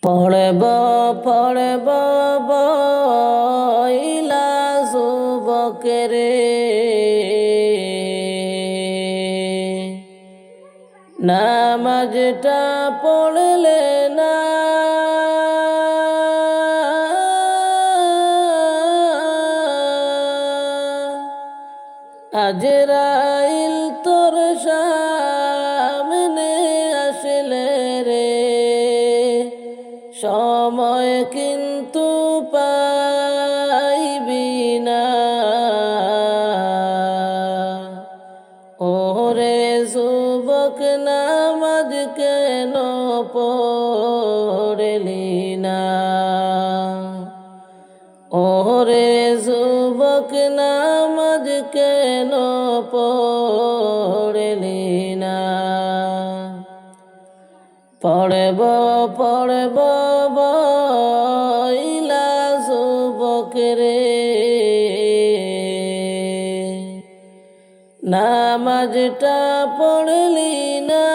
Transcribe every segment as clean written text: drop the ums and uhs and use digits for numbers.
পড়ব পড়ব বইলা যুবকেরে, নামাজটা পড়লে না আজরাইল তোর সামনে আসলে রে, সময় কিন্তু পাইবি না। ওরে যুবক নামাজ কেন পড়লি না? ওরে যুবক নামাজ কেন পড়লি না? পড়ব পড়ব বইলা যুবকেরে, নামাজটা পড়লি না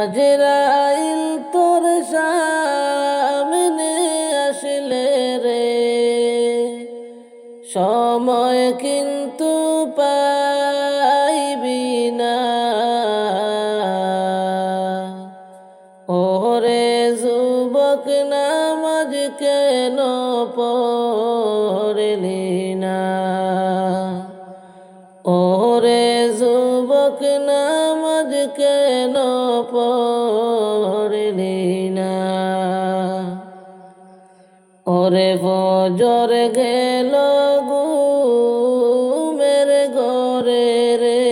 আজরাইল তোর সামনে আসলে রে, সময় কিন্তু পাইবি না। ওরে যুবক নামাজ কেন পড়লি না? ওরে যুবক নামাজ কেন পড়লি না? ওরে ফজর গেল ঘুমের ঘরে রে,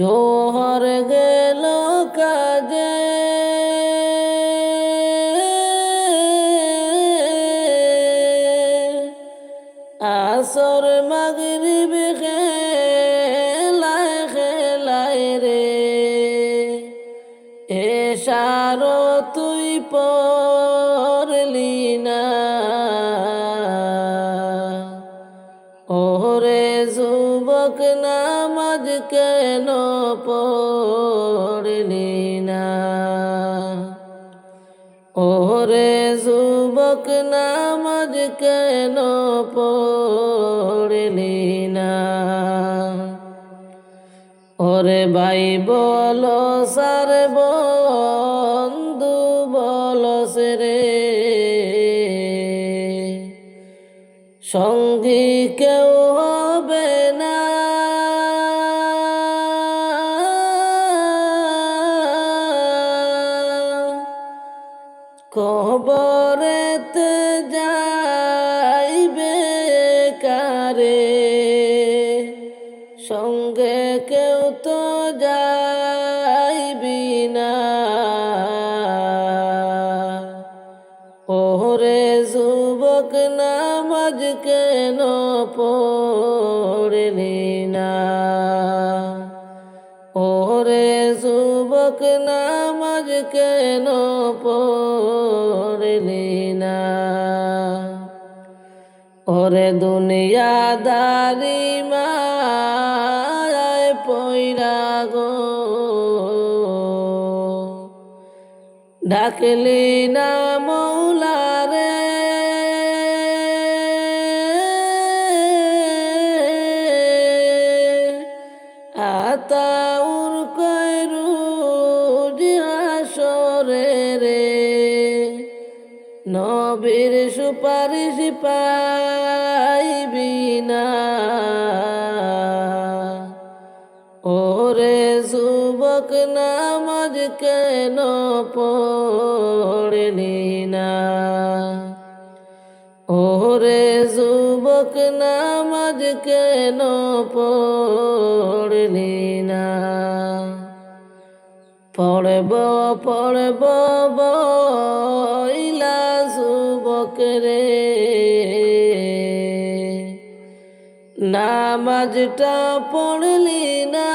জোহর গেল কাজে, আসর মাগরিব খেলায় খেলায় রে, এশারও তুই পড়লি না। ওরে যুবক নামাজ কেন পড়লি না? ওরে যুবক নামাজ কেন পড়লি না? ওরে ভাই বলো সার বন্ধু বলো রে, সঙ্গী কেউ হবে না। কবরেতে যাইবে কারে, সঙ্গে কেউ তো যাইবি না। ওরে যুবক নামাজ কেন পড়লি না? ওরে যুবক নামাজ কেন পড়লি না? ওরে দুনিয়াদারি মায় পইরা গো, ডাকলি না মৌলারে, আতাউর কয়রু হাসরে রে, নবীর সুপারিশ পাইবি না। ওরে যুবক নামাজ কেন পড়লি না? ওরে যুবক নামাজ কেন পড়লি না? পড়ব পড়ব বইলা যুবকেরে, নামাজটা পড়লি না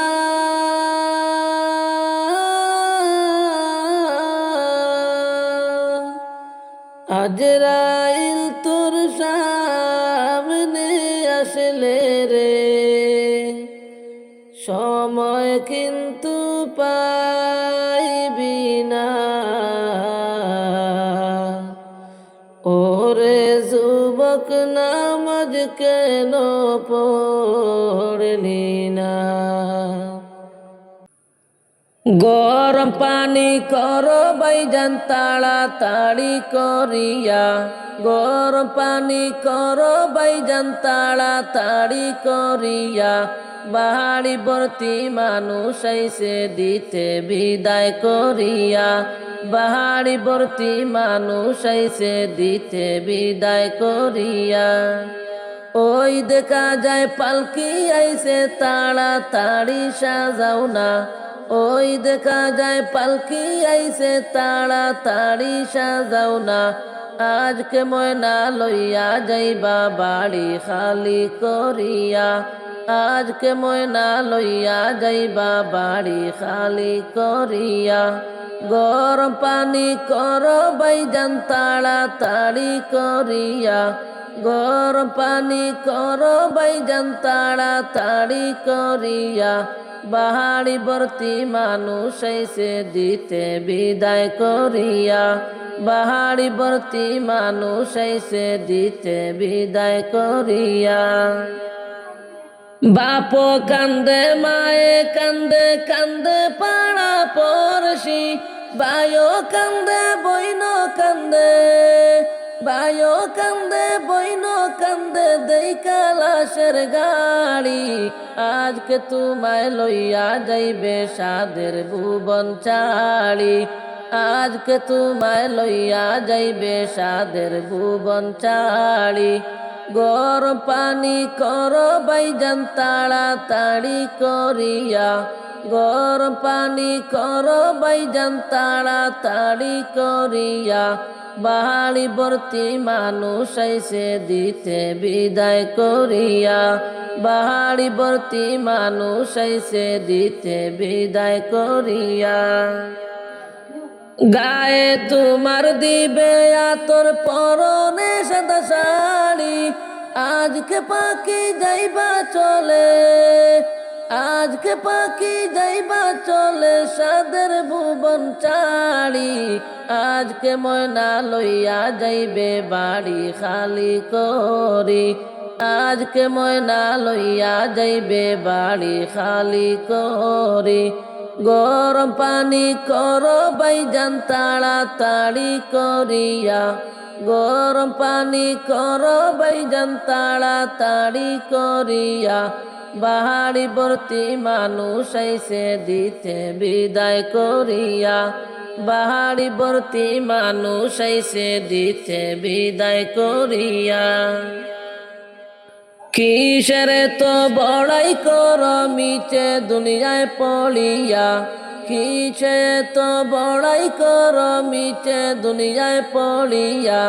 আজরাইল তোর সামনে আসলে গেলে রে, সময় কিন্তু পাইবি না। ওরে যুবক নামাজ কেন পড়লি না? গরম পানি করো ভাইজান তাড়াতাড়ি করিয়া, গরম পানি করো ভাইজান তাড়াতাড়ি করিয়া, বাড়ি ভর্তি মানুষ আইছে দিতে বিদায় করিয়া, বাড়ি ভর্তি মানুষ আইছে দিতে বিদায় করিয়া। ওই দেখা যায় পালকি আইছে তাড়াতাড়ি সাজাও না, ওই দেখা যায় পালকি আইছে তাড়াতাড়ি সাজাও না, আজকে ময়না লইয়া যাইবা বাড়ি খালি করিয়া, আজকে ময়না লইয়া যাইবা বাড়ি খালি করিয়া। গরম পানি করো ভাইজান তাড়াতাড়ি করিয়া, গরম পানি করো ভাইজান তাড়াতাড়ি করিয়া, বাড়ি ভর্তি মানুষ আইছে দিতে বিদায় করিয়া, বাড়ি ভর্তি মানুষ আইছে দিতে বিদায় করিয়া। বাপ কান্দে মায়ে কান্দে, কান্দে পাড়া পড়শি, বায়ো কান্দে বইন কান্দে, বায়ো কান্দে বইন কান্দে, দেখা লাশের গাড়ি, আজকে তোমায় লইয়া যাইবে সাদের ভুবন ছাড়ি, আজকে তোমায় লইয়া যাইবে সাদের ভুবন ছাড়ি। গরম পানি করো ভাইজান তাড়াতাড়ি করিয়া, গরম পানি করো ভাইজান তাড়াতাড়ি করিয়া, বাড়ি ভর্তি মানুষ আইছে দিতে বিদায় করিয়া, বাড়ি ভর্তি মানুষ আইছে দিতে বিদায় করিয়া। গায়ে তোমার দিবে আতর, পরনে সাদা শাড়ি, আজকে পাখি যাইবা চলে, আজকে পাখি যাইবা চলে সাদের ভুবন ছাড়ি, আজকে ময়না লইয়া যাইবে বাড়ি খালি করি, আজকে ময়না লইয়া যাইবে বাড়ি খালি করি। গরম পানি করো ভাইজান তাড়াতাড়ি করিয়া, গরম পানি করো ভাইজান তাড়াতাড়ি করিয়া, বাড়ি ভর্তি মানুষ আইছে দিতে বিদায় করিয়া, বাড়ি ভর্তি মানুষ আইছে দিতে বিদায় করিয়া। কিসের তো বড়াই কর মিছে দুনিয়ায় পড়িয়া, কিসে তো বড়াই কর মিছে দুনিয়ায় পড়িয়া,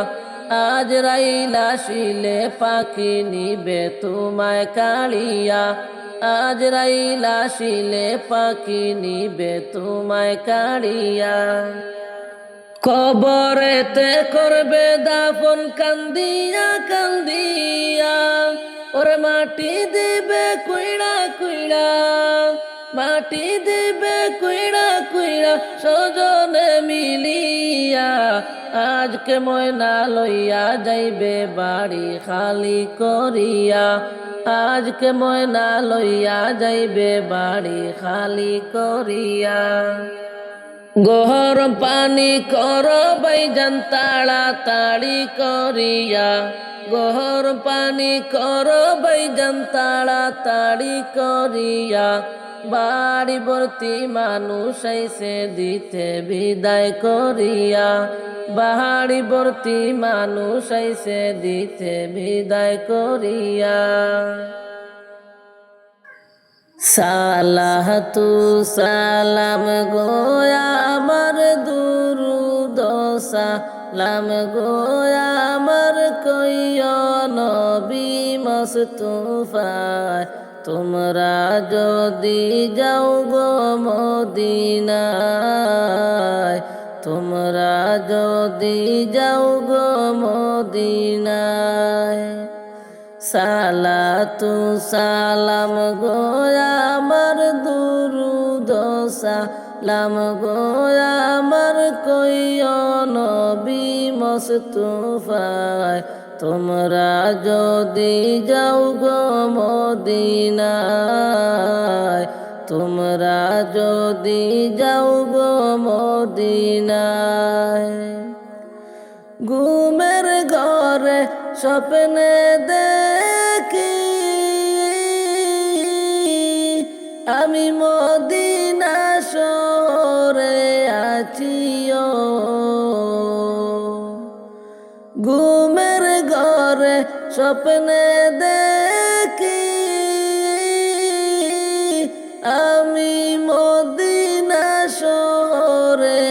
আজ রাইলা শিলে পাখি নিবে তোমায় কাড়িয়া, আজ রাইলা শিলে পাখি নিবে তোমায় কাড়িয়া। কবরেতে করবে দাফন কান্দিয়া কান্দিয়া, ওরে মাটি দিবে কুইড়া কুইড়া, মাটি দিবে কুইড়া কুইড়া সজনে মিলিয়া, আজকে ময়না লইয়া যাইবে বাড়ি খালি করিয়া, আজকে ময়না লইয়া যাইবে বাড়ি খালি করিয়া। গরম পানি করো ভাইজান তাড়াতাড়ি করিয়া, গরম পানি করো ভাইজান তাড়াতাড়ি করিয়া, বাড়ি ভর্তি মানুষ আইছে দিতে বিদায় করিয়া, বাড়ি ভর্তি মানুষ আইছে দিতে বিদায় করিয়া। সালাতু সালাম গোয়া আমার দুরুদ সালাম গোয়া আমার কইয় নবী মুস্তাফায়, তোমরা যদি যাও গো মদিনায়, তোমরা যদি যাও গো মদিনায়। সালাতু সালাম গো আমার দুরুদ সালাম গো আমার কইও নবী মুস্তাফায় তোমরা যদি যাও গো মদিনায় তোমরা যদি যাও গো মদিনায় ঘুমের ঘরে স্বপ্নে দেখি আমি মদিনা শহরে আছিও ঘুমের ঘরে স্বপ্নে দেখি আমি মদিনা শহরে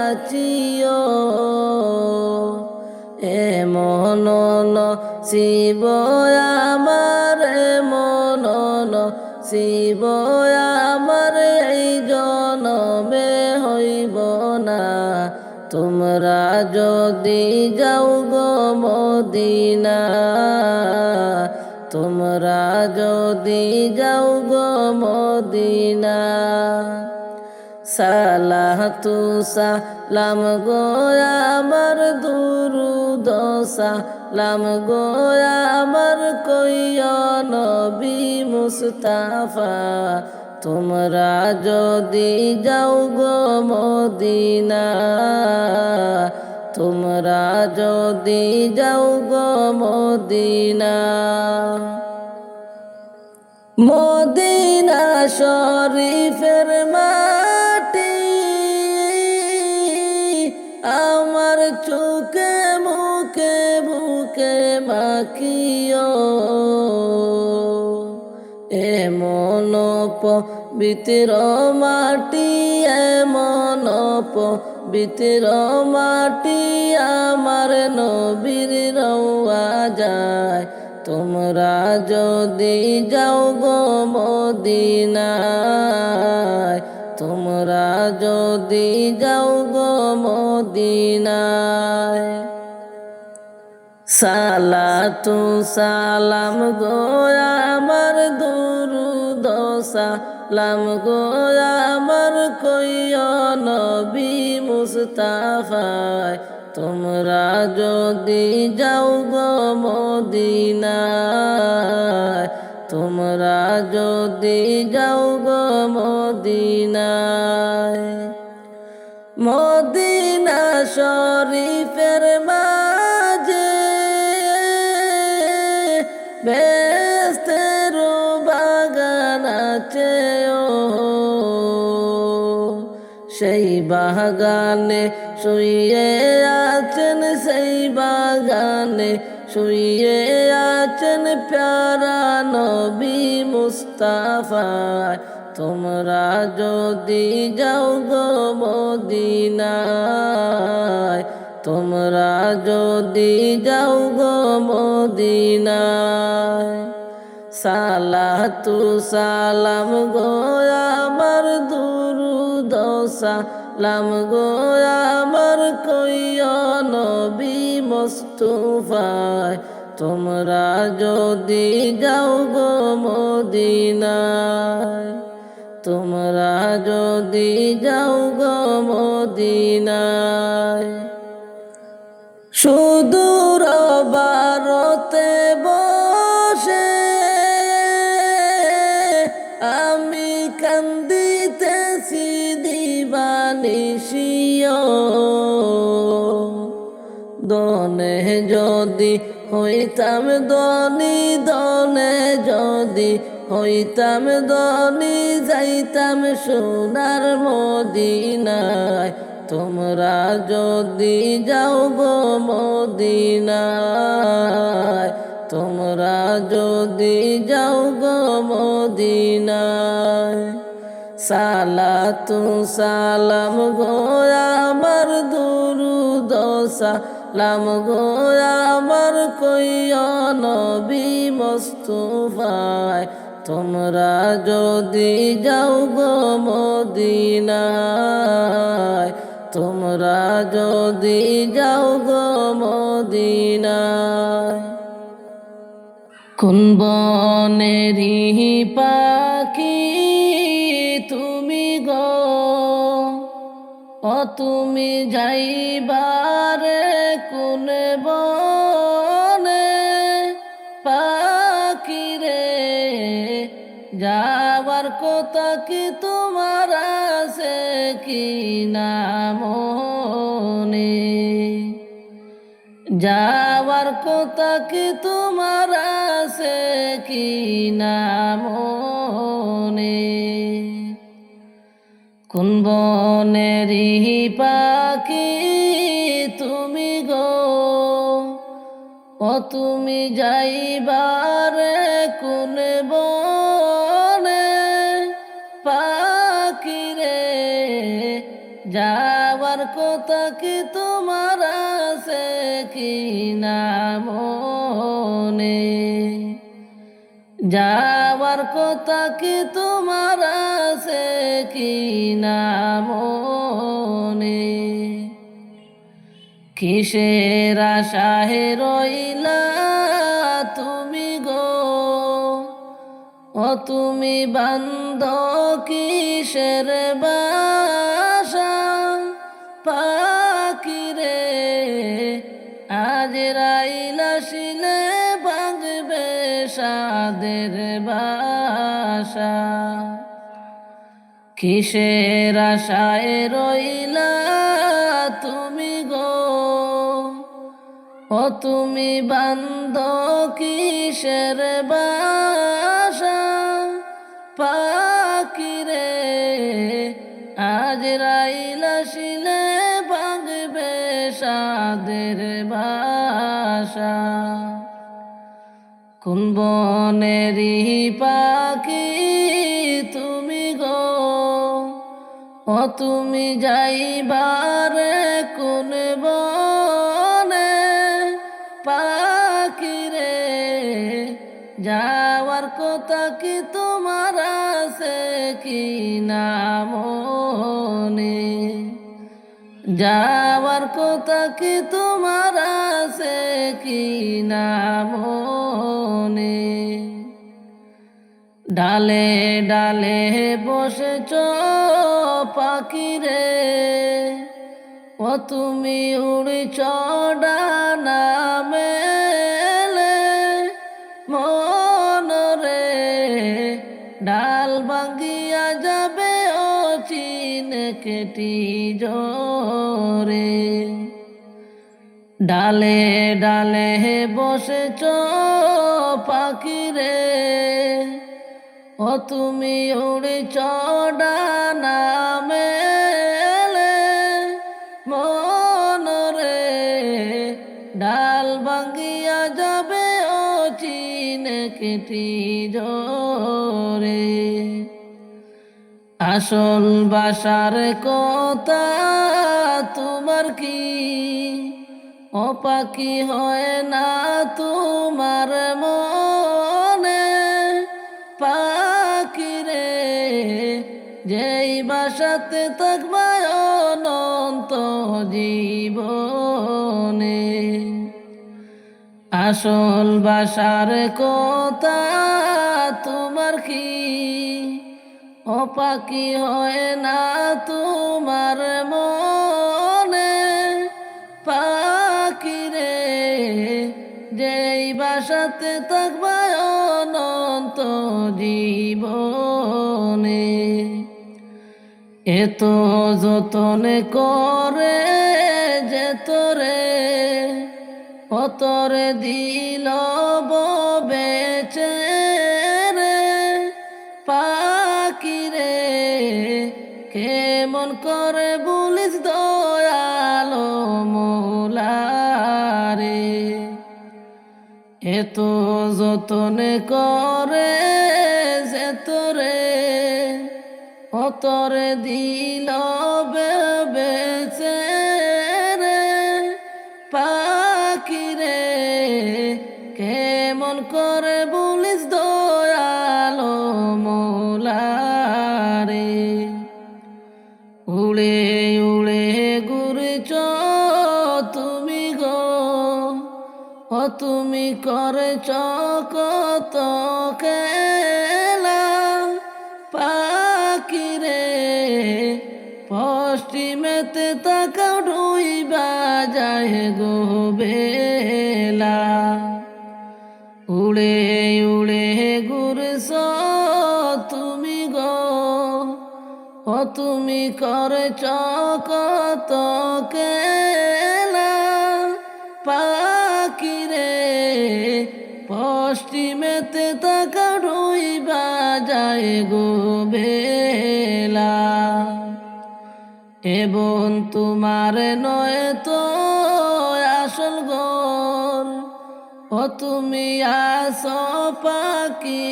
আছিও এমন শিব আমার এমন শিব আমার এই জনমে হইব না তোমরা যদি যাও গো মদিনা তোমরা যদি যাও গো মদিনা সালাতু সালাম গো আমার দুরুদ সালাম গো আমার কইও নবী মুস্তাফা তোমরা যদি যাও গো মদিনা তোমরা যদি যাও গো মদিনা মদিনা শরীফের মাটি আমার চোখে মুখে বুকে মাখিও এমন পবিত্র মাটি এমন পবিত্র মাটি আমার নবীর রওয়া যায় তোমরা যদি যাও গো মদিনায় তোমরা যদি যাও গো মদিনায় সালাতু সালাম গো আমার দুরুদ সালাম গো আমার কইও নবী মুস্তাফায় তোমরা যদি যাও গো মদিনায় তোমরা যদি যাও গো মদিনায় মদিনা শরীফের মাঝে বেহেশতের বাগান আছে সেই বাগানে শুয়ে আছেন সেই বাগানে শুয়ে আছেন প্যারা নবী মুস্তাফা তোমরা যদি যাও গো মদিনায় তোমরা যদি যাও গো মদিনায় সালাতু সালাম গো আমার দুরুদ সালাম গো আমার কইও নবী মুস্তাফায় তোমরা যদি যাও গো মদিনায় তোমরা যদি যাও গো মদিনায় সুদূর ভারতে বসে আমি কান্দিতেছি দিবানিশিও দনে যদি হইতাম ধনী দনে যদি হইতাম ধনী যাইতাম সোনার মদিনায় তোমরা যদি যাও গো মদিনায় তোমরা যদি যাও গো মদিনায় সালাতু সালাম গো আমার দুরুদ সালাম গো আমার কইও নবী মুস্তাফায় তোমরা যদি যাও গো মদিনায় তোমরা যদি যাও গো মদিনায় কোন বনেরি পাখি তুমি গো, ও তুমি যাইবারে কোন বনে পাখি রে, যাবার কথা কি তোমার আছে কি না মনে, যাওয়ার কথা কি তোমার আছে কি না মনে। কোন বনেরি পাখি তুমি গো, ও তুমি যাইবারে কোন বনে পাখি রে, যাওয়ার কথা কি তোমার আছে কি না মনে, যাওয়ার কথা কি তোমার আছে কি না মনে। কিসের আশায় রইলা তুমি গো, ও তুমি বান্ধ কিসের বাসা পাখি রে, আজ রাইলা শিলে ভাঙবে সাদের বাসা। কিসের আশায় রইলা তুমি গো, ও তুমি বান্ধ কিসের বাসা পাখি রে, আজ রাইলা শিলে ভাঙবে সাদের বাসা। কোন বনেরি পাখি তুমি গো, ও তুমি যাইবারে কোন বনে পাখি রে, যাওয়ার কথা কি তোমার আছে কি না মনে, যাওয়ার কথা কি তোমার আছে কি না মনে। ডালে ডালে বসেছ পাখি রে, ও তুমি উড়ছ ডানা মেলে মন রে, ডাল ভাঙ্গিয়া যাবে ও চিন কেটি জোরে। ডালে ডালে বসেছ পাখি রে, ও তুমি উড়ছ ডানা মেলে মন রে, ডাল ভাঙ্গিয়া যাবে ও চিন কেটি জোরে। আসল বাসার কথা তোমার কি, ও পাখি হয় না তোমার মনে পাখি রে, যেই বাসাতে থাকবা অনন্ত জীবনে। আসল বাসার কথা তোমার কি, ও পাখি হয় না তোমার মনে পাখি রে, যেই বাসাতে থাকবা অনন্ত জীবনে। এত যতন করে যে তোরে, ও তোরে দিল বেচে রে পাখি রে, কেমন করে বলিস দয়ালো মৌলারে। এত যতন করে যে তোরে, ও তোরে দিল বেচে রে পাখি রে, কেমন করে বলিস দয়ালো মৌলারে। উড়ে উড়ে ঘুরেছ তুমি গো, ও তুমি করেছ যায় গো বেলা। উড়ে উড়ে ঘুরছ তুমি গো, ও তুমি করছ কত কেলা। পাখি রে পশ্চিমেতে তাকা ডুইবা যায় গো বেলা। এবং তোমার নয় তো আসল ঘর, ও তুমি আসো পাখি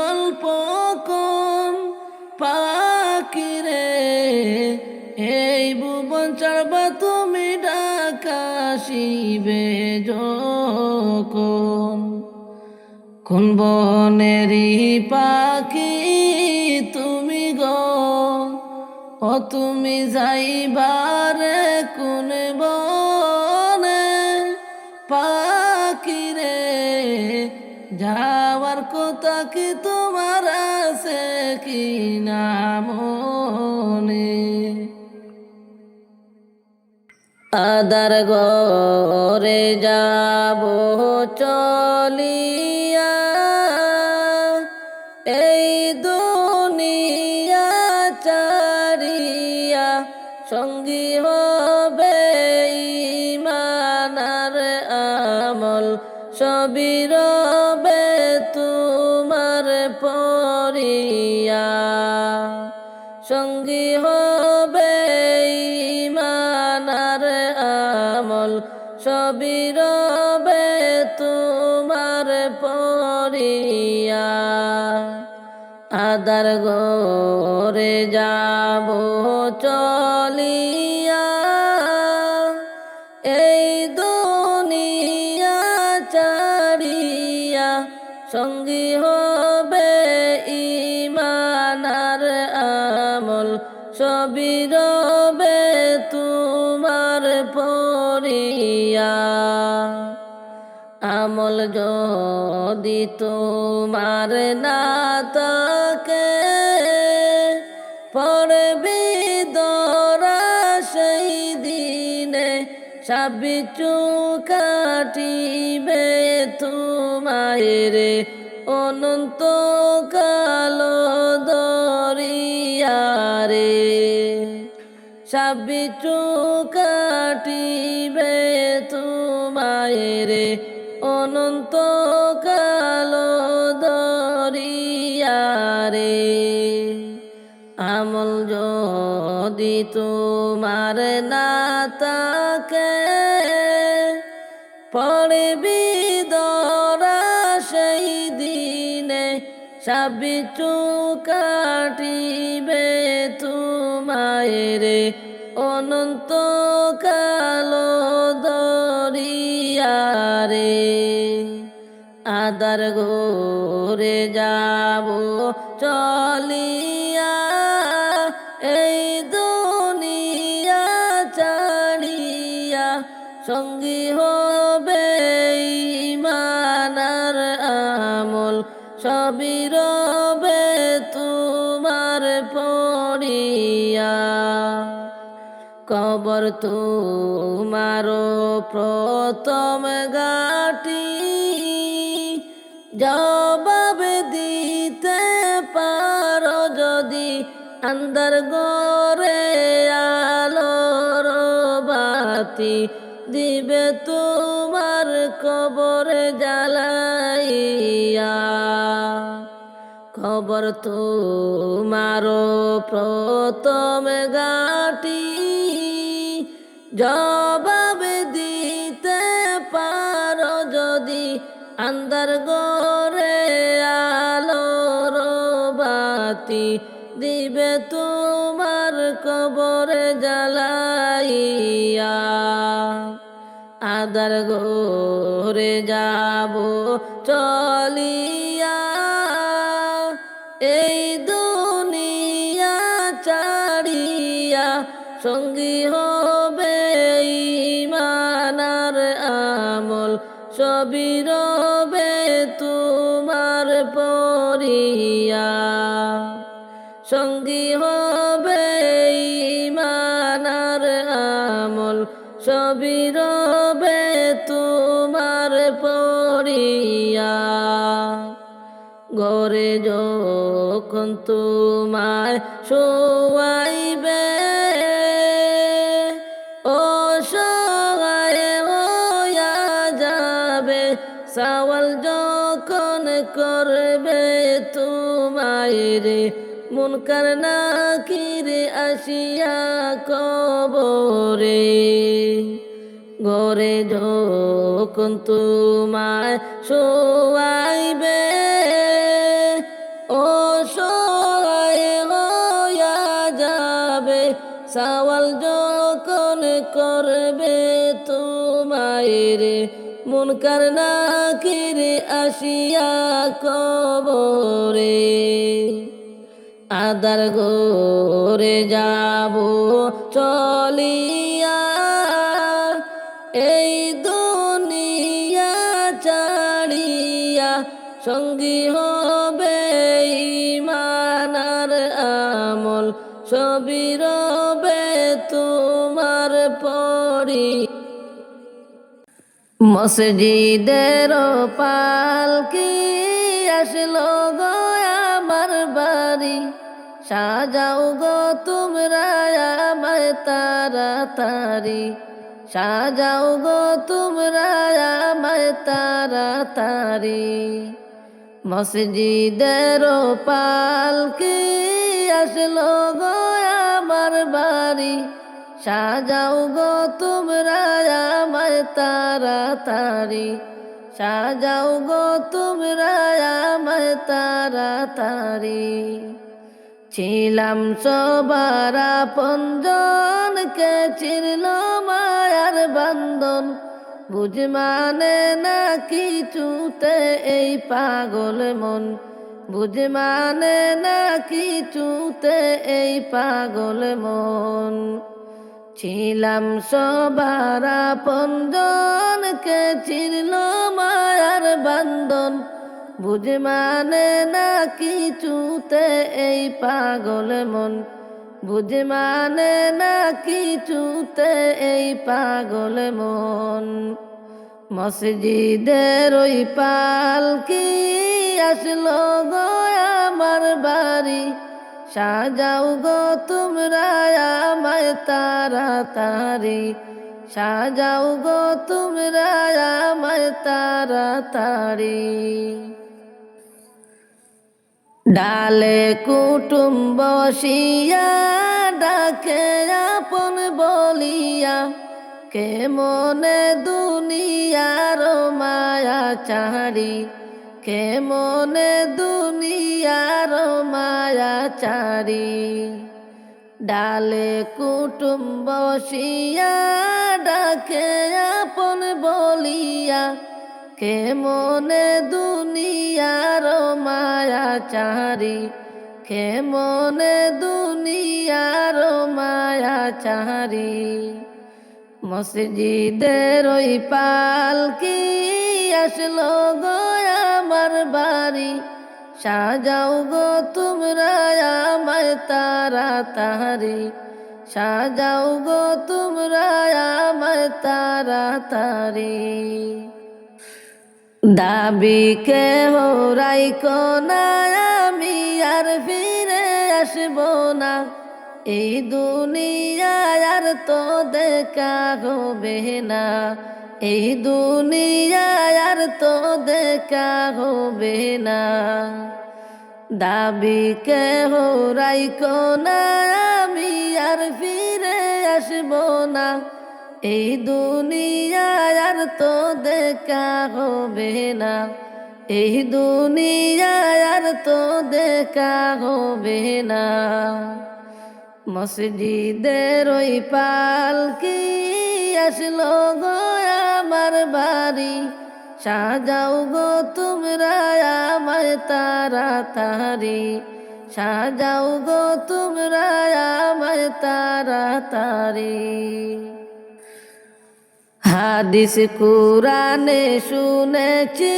অল্পক্ষণ। পাখি রে এই ভুবন ছাড়বা তুমি ঢাকা আসিবে যখন। কোন বনেরই পাখি তুমি গো, ও তুমি যাইবারে কোন বনে। পাখি রে যাওয়ার কথা কি তোমার আছে কি না মনে। আদার ঘরে যাব চলিয়া, এই দুনিয়া ছাড়িয়া। সঙ্গী হবে ঈমান আর আমল, সবই রবে তোমার পরিয়া। সঙ্গী হবে ঈমান আর আমল, সবই রবে তোমার পরিয়া। আদার ঘরে যাব চলিয়া, এই দুনিয়া ছাড়িয়া। সঙ্গী হবে ঈমান আর আমল, সবই রবে তোমার পরিয়া। আমল যদি তোমার না থাকে, পড়বি দরা সেই দিনে। সাবিচু কাটিবে তোমারে অনন্ত কালো দরিয়ারে। সাবিচু কাটিবে তোমারে অনন্ত কালো দরিয়ারে। আমল যদি তোমার না থাকে, পড়বি দরা সেই দিনে। সাবিচু কাটিবে তোমারে অনন্ত কালো দরিয়ারে। আদার ঘরে যাব চলিয়া, এই দুনিয়া ছাড়িয়া। সঙ্গী হবে ঈমান আর আমল, সবই রবে তোমার পরিয়া। কবর তোমার প্রথম ঘাটি, জবাব দিতে পারো যদি। আন্ধার ঘরে আলোর বাতি দিবে তোমার কবরে জ্বালাইয়া। কবর তোমার প্রথম ঘাটি, জবাব দিতে পারো যদি। আন্ধার ঘরে আলোর বাতি দিবে তোমার কবরে জ্বালাইয়া। আদার ঘরে যাব চলিয়া, এই দুনিয়া ছাড়িয়া। সঙ্গী হবে ঈমান আর আমল, সবই রবে তোমার পরিয়া। সঙ্গী হবে ঈমান আর আমল, সবই রবে ঘরে যখন তোমায় শোয়াইবে অসহায় হইয়া যাবে, সওয়াল যখন করবে তোমায় রে, মুনকার নাকির আসিয়া কবরে। ঘরে যখন তোমায় শোয়াইবে অসহায় হইয়া যাবে, সওয়াল যখন করবে তোমায় রে, মুনকার নাকির আসিয়া কবরে। আদার ঘরে যাব চলিয়া, এই দুনিয়া ছাড়িয়া, সঙ্গী হবে ঈমান আর আমল, সবই রবে তোমার পরি। মসজিদের পালকি আসলো গো আমার বাড়ি, সাজাও গো তোমরা আমায় তাড়াতাড়ি, সাজাও গো তোমরা আমায় তাড়াতাড়ি। মসজিদের পালকি আসলো গো আমার বাড়ি, সাজাও গো তোমরা আমায় তাড়াতাড়ি, সাজাও গো তোমরা আমায় তাড়াতাড়ি। ছিলাম সবার আপনজনকে চিরল মায়ার বান্ধন, বুঝ মানে না কিছুতে এই পাগল মন, বুঝ মানে না কিছুতে এই পাগল মন। ছিলাম সবার আপনজনকে চিরল মায়ার বান্ধন, বুঝ মানে না কিছুতে এই পাগল মন, বুঝ মানে না কিছুতে এই পাগল মন। মসজিদের ওই পালকি আসলো গো আমার বাড়ি, সাজাও গো তোমরা আমায় তাড়াতাড়ি, সাজাও গো তোমরা আমায় তাড়াতাড়ি। ডালে কুটুম বসিয়া ডাকে আপন বলিয়া, কে মনে দুনিয়ার মায়া চারি, কে মনে দুনিয়ার মায়া চারি। ডালে কুটুম বসিয়া ডাকে আপন বলিয়া, কে মনে দুনিয়ার মায়া চারি, কে মনে দুনিয়ার মায়া চারি। মসজিদের ওই পালকি আসলো গো আমার বাড়ি, সাজাও গো তোমরা আমায় তাড়াতাড়ি, সাজাও গো তোমরা আমায় তাড়াতাড়ি। দাবি কেহ রাইখো না আমি আর ফিরে আসবো না, এই দুনিয়ায় আর তো দেখা হবে না, এই দুনিয়ায় আর তো দেখা হবে না। দাবি কেহ রাইখো না আমি আর ফিরে আসবো না, এই দুনিয়ায় আর তো দেখা হবে না, এই দুনিয়ায় আর তো দেখা হবে না। মসজিদের ওই পালকি আসলো গো আমার বাড়ি, সাজাও গো তোমরা আমায় তাড়াতাড়ি, সাজাও গো তোমরা আমায় তাড়াতাড়ি। হাদিস কুরানে শুনেছি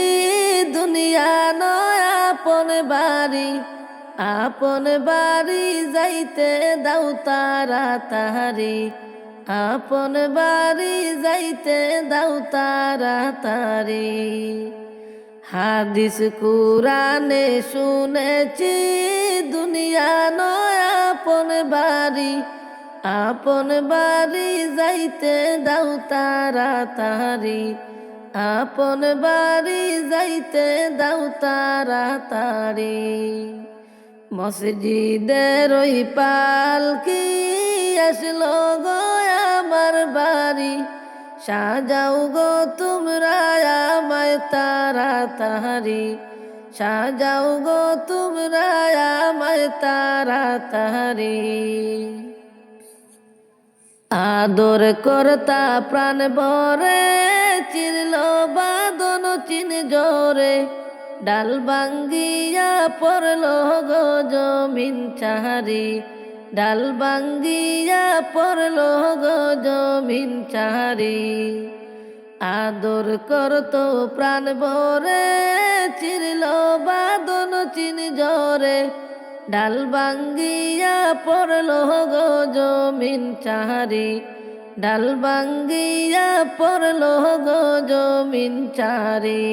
দুনিয়া নয় আপন বাড়ি, আপন বাড়ি যাইতে দাও তাড়াতাড়ি, আপন বাড়ি যাইতে দাও তাড়াতাড়ি। হাদিস কুরানে শুনেছি দুনিয়া নয় আপন বাড়ি, আপন বাড়ি যাইতে দাও তাড়াতাড়ি, আপন বাড়ি যাইতে দাও তাড়াতাড়ি। মসজিদের ওই পালকি আসলো গো আমার বাড়ি, সাজাও গো তোমরা আমায় তাড়াতাড়ি, সাজাও গো তোমরা আমায় তাড়াতাড়ি। আদর করতা প্রাণ ভরে চিরল বাদন চিন জোরে, ডাল ভাঙ্গিয়া পড়ল গো জমিন চাহারি, ডাল ভাঙ্গিয়া পড়ল গো জমিন চাহারি। আদর করত প্রাণ ভরে চিরল বাদন চিন জোরে, ডাল ভাঙ্গিয়া পড়ল গো জমিন চাহারি, ডাল ভাঙ্গিয়া পড়ল গো জমিন চাহারি।